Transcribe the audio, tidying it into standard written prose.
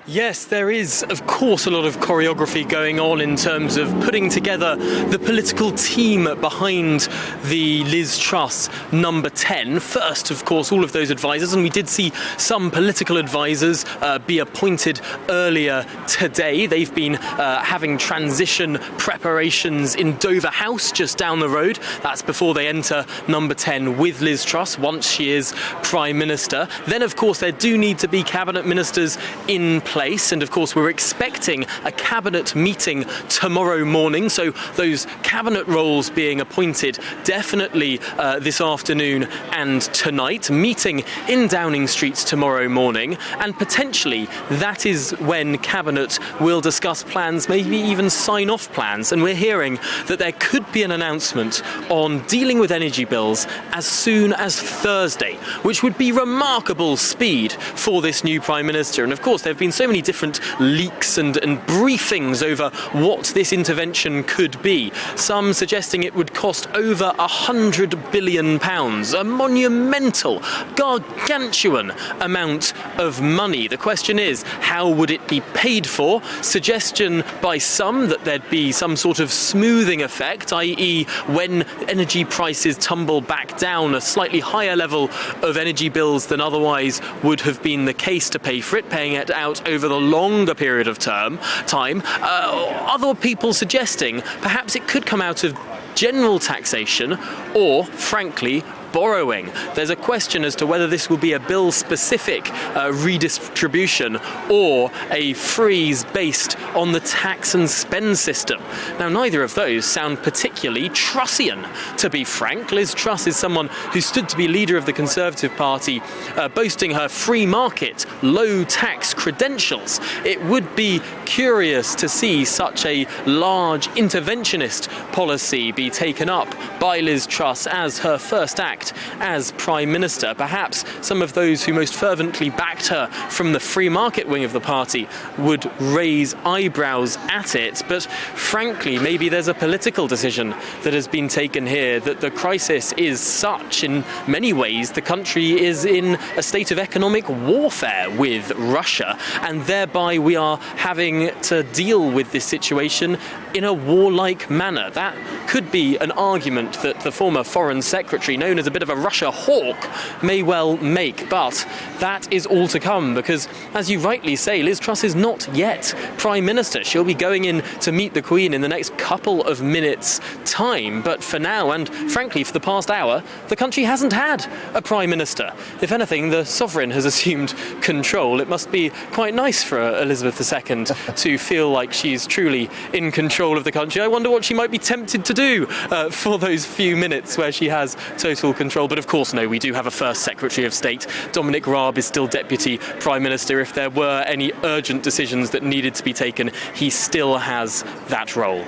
Yes, there is, of course, a lot of choreography going on in terms of putting together the political team behind the Liz Truss number 10. First, of course, all of those advisors, and we did see some political advisors be appointed earlier today. They've been having transition preparations in Dover House, just down the road. That's before they enter number 10 with Liz Truss, once she is Prime Minister. Then, of course, there do need to be cabinet ministers in place. And of course, we're expecting a cabinet meeting tomorrow morning. So those cabinet roles being appointed definitely this afternoon and tonight, meeting in Downing Street tomorrow morning. And potentially that is when cabinet will discuss plans, maybe even sign off plans. And we're hearing that there could be an announcement on dealing with energy bills as soon as Thursday, which would be remarkable speed for this new Prime Minister. And of course, there have been so many different leaks and briefings over what this intervention could be. Some suggesting it would cost over £100 billion, a monumental, gargantuan amount of money. The question is, how would it be paid for? Suggestion by some that there'd be some sort of smoothing effect, i.e. when energy prices tumble back down, a slightly higher level of energy bills than otherwise would have been the case to pay for it, paying it out over the longer period of time. Other people suggesting perhaps it could come out of general taxation or, frankly, borrowing. There's a question as to whether this will be a bill-specific redistribution or a freeze based on the tax and spend system. Now, neither of those sound particularly Trussian, to be frank. Liz Truss is someone who stood to be leader of the Conservative Party, boasting her free market, low tax credentials. It would be curious to see such a large interventionist policy be taken up by Liz Truss as her first act as Prime Minister. Perhaps some of those who most fervently backed her from the free market wing of the party would raise eyebrows at it, but frankly, maybe there's a political decision that has been taken here, that the crisis is such, in many ways, the country is in a state of economic warfare with Russia, and thereby we are having to deal with this situation in a warlike manner. That could be an argument that the former Foreign Secretary, known as a bit of a Russia hawk, may well make, but that is all to come because, as you rightly say, Liz Truss is not yet Prime Minister. She'll be going in to meet the Queen in the next couple of minutes' time, but for now, and frankly for the past hour, the country hasn't had a Prime Minister. If anything, the Sovereign has assumed control. It must be quite nice for Elizabeth II to feel like she's truly in control of the country. I wonder what she might be tempted to do for those few minutes where she has total control. But of course, no, we do have a First Secretary of State. Dominic Raab is still Deputy Prime Minister. If there were any urgent decisions that needed to be taken, he still has that role.